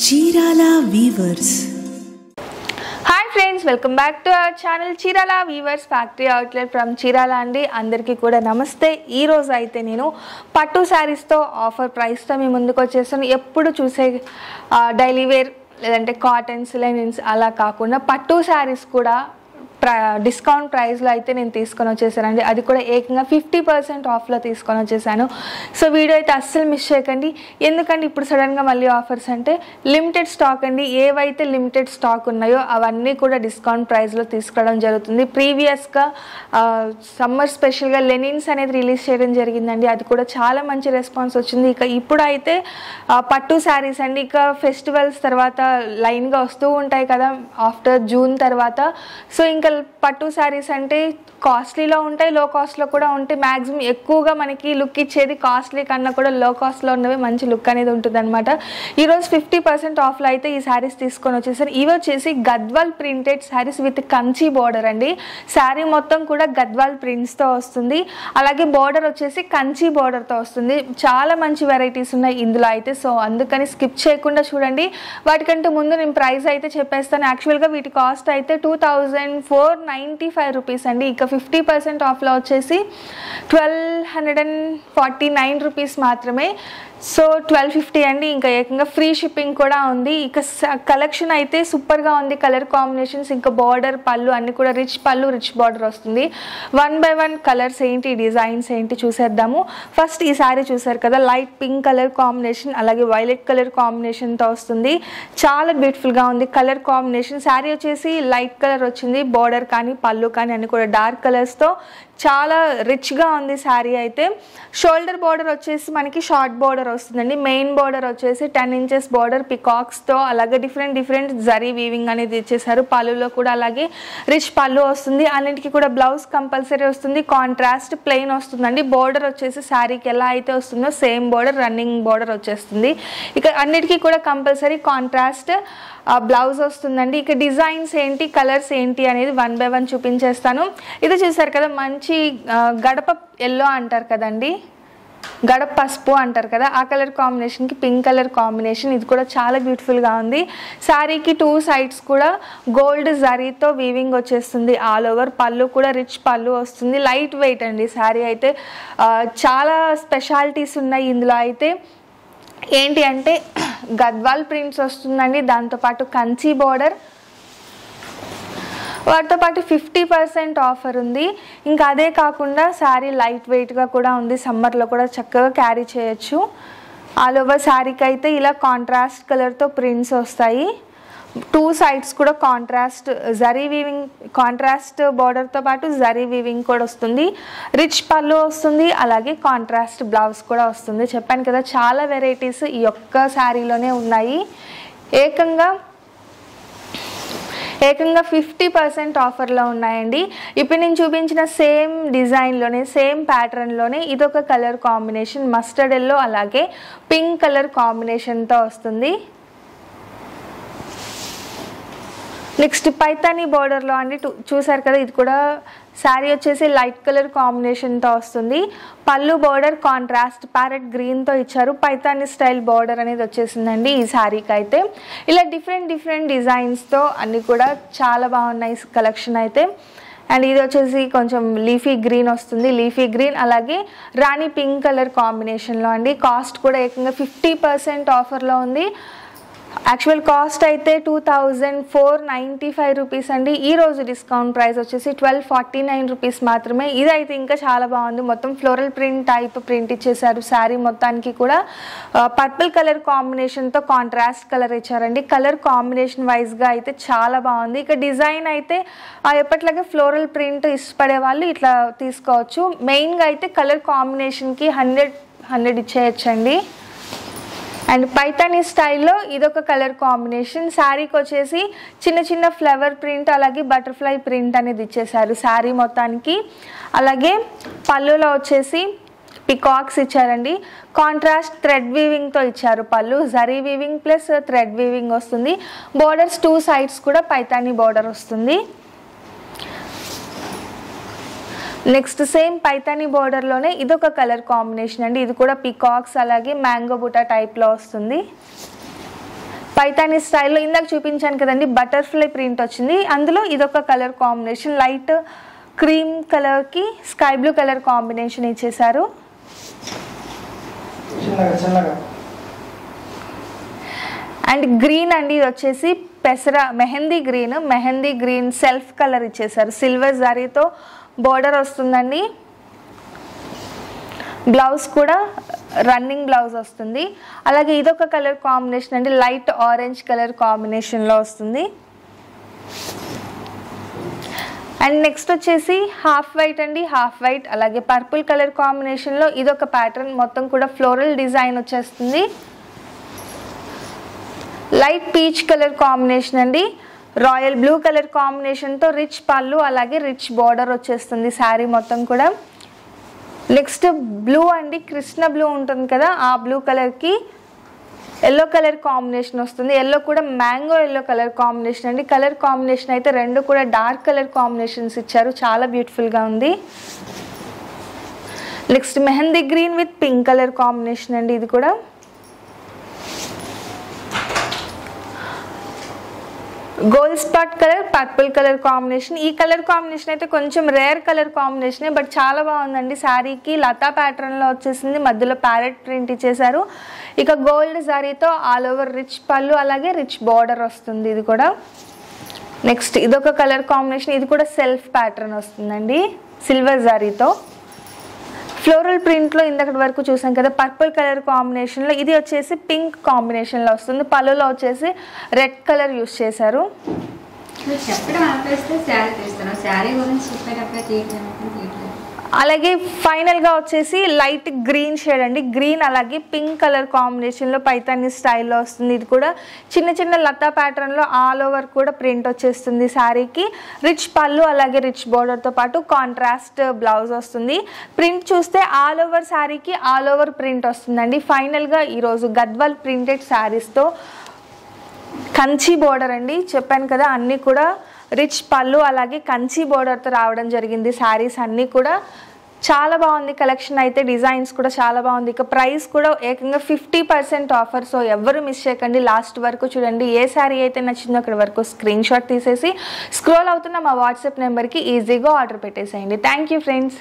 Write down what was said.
Chirala weavers. Hi friends, welcome back to our channel Chirala weavers factory outlet from Chirala అండి. అందరికీ కూడా నమస్తే. ఈరోజు అయితే నేను పట్టు శారీస్తో ఆఫర్ ప్రైస్తో మీ ముందుకు వచ్చేస్తాను. ఎప్పుడు చూసే డైలీ వేర్ లేదంటే కాటన్స్, లెనిన్స్ అలా కాకుండా పట్టు శారీస్ కూడా డిస్కౌంట్ ప్రైస్లో అయితే నేను తీసుకొని వచ్చేసానండి. అది కూడా ఏకంగా 50% ఆఫ్లో తీసుకొని వచ్చేసాను. సో వీడియో అయితే అస్సలు మిస్ చేయకండి. ఎందుకంటే ఇప్పుడు సడన్గా మళ్ళీ ఆఫర్స్ అంటే లిమిటెడ్ స్టాక్ అండి. ఏవైతే లిమిటెడ్ స్టాక్ ఉన్నాయో అవన్నీ కూడా డిస్కౌంట్ ప్రైస్లో తీసుకోవడం జరుగుతుంది. ప్రీవియస్గా సమ్మర్ స్పెషల్గా లెనిన్స్ అనేది రిలీజ్ చేయడం జరిగిందండి. అది కూడా చాలా మంచి రెస్పాన్స్ వచ్చింది. ఇక ఇప్పుడు అయితే పట్టు శారీస్ అండి. ఇక ఫెస్టివల్స్ తర్వాత లైన్గా వస్తూ ఉంటాయి కదా ఆఫ్టర్ జూన్ తర్వాత. సో ఇంకా పట్టు శారీస్ అంటే కాస్ట్లీలో ఉంటాయి, లో కాస్ట్లో కూడా ఉంటాయి. మ్యాక్సిమం ఎక్కువగా మనకి లుక్ ఇచ్చేది కాస్ట్లీ కన్నా కూడా లో కాస్ట్లో ఉన్నవి మంచి లుక్ అనేది ఉంటుంది అనమాట. ఈరోజు 50% ఆఫ్లో అయితే ఈ శారీస్ తీసుకొని వచ్చేసారు. ఇవి వచ్చేసి Gadwal printed saris with Kanchi border అండి. శారీ మొత్తం కూడా గద్వాల్ ప్రింట్స్తో వస్తుంది. అలాగే బోర్డర్ వచ్చేసి కంచి బోర్డర్తో వస్తుంది. చాలా మంచి వెరైటీస్ ఉన్నాయి ఇందులో అయితే. సో అందుకని స్కిప్ చేయకుండా చూడండి. వాటికంటే ముందు నేను ప్రైస్ అయితే చెప్పేస్తాను. యాక్చువల్గా వీటి కాస్ట్ అయితే 2495 రూపీస్ అండి. ఇక 50% ఆఫ్లో వచ్చేసి 1249 రూపీస్ మాత్రమే. సో 1250 అండి. ఇంకా ఏకంగా ఫ్రీ షిప్పింగ్ కూడా ఉంది. ఇక కలెక్షన్ అయితే సూపర్గా ఉంది. కలర్ కాంబినేషన్స్ ఇంకా బార్డర్, పళ్ళు అన్ని కూడా రిచ్ పళ్ళు, రిచ్ బార్డర్ వస్తుంది. 1 by 1 కలర్స్ ఏంటి, డిజైన్స్ ఏంటి చూసేద్దాము. ఫస్ట్ ఈ శారీ చూసారు కదా, లైట్ పింక్ కలర్ కాంబినేషన్ అలాగే వైలెట్ కలర్ కాంబినేషన్తో వస్తుంది. చాలా బ్యూటిఫుల్గా ఉంది కలర్ కాంబినేషన్. శారీ వచ్చేసి లైట్ కలర్ వచ్చింది. బార్డర్ కానీ పళ్ళు కానీ అన్ని కూడా డార్క్ కలర్స్తో చాలా రిచ్గా ఉంది శారీ అయితే. షోల్డర్ బార్డర్ వచ్చేసి మనకి షార్ట్ బార్డర్ వస్తుందండి. మెయిన్ బార్డర్ వచ్చేసి 10 inches బార్డర్ పికాక్స్తో అలాగే డిఫరెంట్ జరీ వీవింగ్ అనేది ఇచ్చేసారు. పళ్ళులో కూడా అలాగే రిచ్ పళ్ళు వస్తుంది. అన్నింటికి కూడా బ్లౌజ్ కంపల్సరీ వస్తుంది. కాంట్రాస్ట్ ప్లెయిన్ వస్తుందండి. బార్డర్ వచ్చేసి శారీకి ఎలా అయితే వస్తుందో సేమ్ బార్డర్, రన్నింగ్ బార్డర్ వచ్చేస్తుంది. ఇక అన్నిటికీ కూడా కంపల్సరీ కాంట్రాస్ట్ బ్లౌజ్ వస్తుందండి. ఇక డిజైన్స్ ఏంటి, కలర్స్ ఏంటి అనేది 1 by 1 చూపించేస్తాను. ఇది చూసారు కదా, మంచి గడప ఎల్లో అంటారు కదండి, గడప పసుపు అంటారు కదా, ఆ కలర్ కాంబినేషన్కి పింక్ కలర్ కాంబినేషన్. ఇది కూడా చాలా బ్యూటిఫుల్గా ఉంది. శారీకి 2 sides కూడా గోల్డ్ జరీతో వీవింగ్ వచ్చేస్తుంది. ఆల్ ఓవర్ పళ్ళు కూడా రిచ్ పళ్ళు వస్తుంది. లైట్ వెయిట్ అండి శారీ అయితే. చాలా స్పెషాలిటీస్ ఉన్నాయి ఇందులో అయితే. ఏంటి అంటే గద్వాల్ ప్రింట్స్ వస్తుందండి. దాంతోపాటు కంచి బార్డర్, వాటితో పాటు 50% ఆఫర్ ఉంది. ఇంకా అదే కాకుండా శారీ లైట్ వెయిట్గా కూడా ఉంది. సమ్మర్లో కూడా చక్కగా క్యారీ చేయొచ్చు. ఆల్ ఓవర్ శారీకి అయితే ఇలా కాంట్రాస్ట్ కలర్తో ప్రింట్స్ వస్తాయి. 2 sides కూడా కాంట్రాస్ట్ జరీ వీవింగ్, కాంట్రాస్ట్ బార్డర్తో పాటు జరీ వీవింగ్ కూడా వస్తుంది. రిచ్ పళ్ళు వస్తుంది. అలాగే కాంట్రాస్ట్ బ్లౌజ్ కూడా వస్తుంది. చెప్పాను కదా చాలా వెరైటీస్ ఈ ఒక్క శారీలోనే ఉన్నాయి. ఏకంగా 50% ఆఫర్లో ఉన్నాయండి. ఇప్పుడు నేను చూపించిన సేమ్ డిజైన్లోనే, సేమ్ ప్యాటర్న్లోనే ఇదొక కలర్ కాంబినేషన్ మస్టర్డ్ ఎల్లో అలాగే పింక్ కలర్ కాంబినేషన్తో వస్తుంది. నెక్స్ట్ పైతానీ బార్డర్లో అండి. చూసారు కదా, ఇది కూడా శారీ వచ్చేసి లైట్ కలర్ కాంబినేషన్తో వస్తుంది. పళ్ళు బార్డర్ కాంట్రాస్ట్ ప్యారెట్ గ్రీన్తో ఇచ్చారు. పైతానీ స్టైల్ బార్డర్ అనేది వచ్చేసిందండి ఈ శారీకి అయితే. ఇలా డిఫరెంట్ డిజైన్స్తో అన్నీ కూడా చాలా బాగున్నాయి కలెక్షన్ అయితే. అండ్ ఇది వచ్చేసి కొంచెం లీఫీ గ్రీన్ వస్తుంది. లీఫీ గ్రీన్ అలాగే రాణి పింక్ కలర్ కాంబినేషన్లో అండి. కాస్ట్ కూడా ఏకంగా 50% ఆఫర్లో ఉంది. యాక్చువల్ కాస్ట్ అయితే 2495 రూపీస్ అండి. ఈరోజు డిస్కౌంట్ ప్రైస్ వచ్చేసి 1249 రూపీస్ మాత్రమే. ఇదైతే ఇంకా చాలా బాగుంది. మొత్తం ఫ్లోరల్ ప్రింట్ టైప్ ప్రింట్ ఇచ్చేసారు. శారీ మొత్తానికి కూడా పర్పుల్ కలర్ కాంబినేషన్తో కాంట్రాస్ట్ కలర్ ఇచ్చారండి. కలర్ కాంబినేషన్ వైజ్గా అయితే చాలా బాగుంది. ఇక డిజైన్ అయితే ఎప్పట్లాగే ఫ్లోరల్ ప్రింట్ ఇష్టపడే వాళ్ళు ఇట్లా తీసుకోవచ్చు. మెయిన్గా అయితే కలర్ కాంబినేషన్కి 100 ఇచ్చేయచ్చండి. అండ్ పైతానీ స్టైల్లో ఇదొక కలర్ కాంబినేషన్. శారీకి వచ్చేసి చిన్న ఫ్లవర్ ప్రింట్ అలాగే బటర్ఫ్లై ప్రింట్ అనేది ఇచ్చేసారు శారీ మొత్తానికి. అలాగే పళ్ళులో వచ్చేసి పికాక్స్ ఇచ్చారండి. కాంట్రాస్ట్ థ్రెడ్ వీవింగ్తో ఇచ్చారు. పళ్ళు zari weaving plus thread weaving వస్తుంది. బార్డర్స్ 2 sides కూడా పైతానీ బార్డర్ వస్తుంది. నెక్స్ట్ సేమ్ పైతానీ బోర్డర్లోనే ఇదొక కలర్ కాంబినేషన్ అండి. ఇది కూడా పికాక్స్ అలాగే మ్యాంగో బుటా టైప్లో వస్తుంది. పైతాని స్టైల్లో ఇందాక చూపించాను కదండి, బటర్ఫ్లై ప్రింట్ వచ్చింది. అందులో ఇదొక కలర్ కాంబినేషన్, లైట్ క్రీమ్ కలర్కి స్కై బ్లూ కలర్ కాంబినేషన్ ఇచ్చేసారు. అండ్ గ్రీన్ అండి, ఇది వచ్చేసి పెసర మెహందీ గ్రీన్ సెల్ఫ్ కలర్ ఇచ్చేసారు. సిల్వర్ జరీతో బోర్డర్ వస్తుందండి. బ్లౌజ్ కూడా రన్నింగ్ బ్లౌజ్ వస్తుంది. అలాగే ఇదొక కలర్ కాంబినేషన్ అండి, లైట్ ఆరెంజ్ కలర్ కాంబినేషన్లో వస్తుంది. అండ్ నెక్స్ట్ వచ్చేసి హాఫ్ వైట్ అండి, హాఫ్ వైట్ అలాగే పర్పుల్ కలర్ కాంబినేషన్లో ఇదొక ప్యాటర్న్, మొత్తం కూడా ఫ్లోరల్ డిజైన్ వచ్చేస్తుంది. లైట్ పీచ్ కలర్ కాంబినేషన్ అండి, రాయల్ బ్లూ కలర్ కాంబినేషన్తో రిచ్ పళ్ళు అలాగే రిచ్ బార్డర్ వచ్చేస్తుంది శారీ మొత్తం కూడా. నెక్స్ట్ బ్లూ అండి, కృష్ణ బ్లూ ఉంటుంది కదా, ఆ బ్లూ కలర్కి ఎల్లో కలర్ కాంబినేషన్ వస్తుంది. ఎల్లో కూడా మ్యాంగో ఎల్లో కలర్ కాంబినేషన్ అండి. కలర్ కాంబినేషన్ అయితే రెండు కూడా డార్క్ కలర్ కాంబినేషన్స్ ఇచ్చారు, చాలా బ్యూటిఫుల్గా ఉంది. Next mehndi green with pink colour combination అండి, ఇది కూడా. Gold spot colour purple colour combination. ఈ కలర్ కాంబినేషన్ అయితే కొంచెం రేర్ కలర్ కాంబినేషనే, బట్ చాలా బాగుందండి. శారీకి లతా ప్యాటర్న్లో వచ్చేసింది, మధ్యలో ప్యారెట్ ప్రింట్ ఇచ్చేసారు. ఇక గోల్డ్ శారీతో ఆల్ ఓవర్ రిచ్ పళ్ళు అలాగే రిచ్ బార్డర్ వస్తుంది ఇది కూడా. నెక్స్ట్ ఇదొక కలర్ కాంబినేషన్, ఇది కూడా సెల్ఫ్ ప్యాటర్న్ వస్తుందండి సిల్వర్ శారీతో. ఫ్లోరల్ ప్రింట్లో ఇందకటి వరకు చూసాం కదా, పర్పుల్ కలర్ కాంబినేషన్లో ఇది వచ్చేసి పింక్ కాంబినేషన్లో వస్తుంది. పళ్ళులో వచ్చేసి రెడ్ కలర్ యూస్ చేశారు. అలాగే ఫైనల్గా వచ్చేసి లైట్ గ్రీన్ షేడ్ అండి, గ్రీన్ అలాగే పింక్ కలర్ కాంబినేషన్లో పైతాని స్టైల్లో వస్తుంది. ఇది కూడా చిన్న చిన్న లతా ప్యాటర్న్లో ఆల్ ఓవర్ కూడా ప్రింట్ వచ్చేస్తుంది శారీకి. రిచ్ పళ్ళు అలాగే రిచ్ బోర్డర్తో పాటు కాంట్రాస్ట్ బ్లౌజ్ వస్తుంది. ప్రింట్ చూస్తే ఆల్ ఓవర్ శారీకి ఆల్ ఓవర్ ప్రింట్ వస్తుందండి. ఫైనల్గా ఈరోజు గద్వాల్ ప్రింటెడ్ శారీస్తో కంచి బోర్డర్ అండి, చెప్పాను కదా అన్నీ కూడా రిచ్ పళ్ళు అలాగే కంచి బోర్డర్తో రావడం జరిగింది. శారీస్ అన్నీ కూడా చాలా బాగుంది కలెక్షన్ అయితే, డిజైన్స్ కూడా చాలా బాగుంది. ఇక ప్రైస్ కూడా ఏకంగా 50% ఆఫర్. సో ఎవరు మిస్ చేయకండి, లాస్ట్ వరకు చూడండి. ఏ శారీ అయితే నచ్చిందో అక్కడ వరకు స్క్రీన్ షాట్ తీసేసి స్క్రోల్ అవుతున్న మా వాట్సాప్ నెంబర్కి ఈజీగా ఆర్డర్ పెట్టేసేయండి. Thank you friends.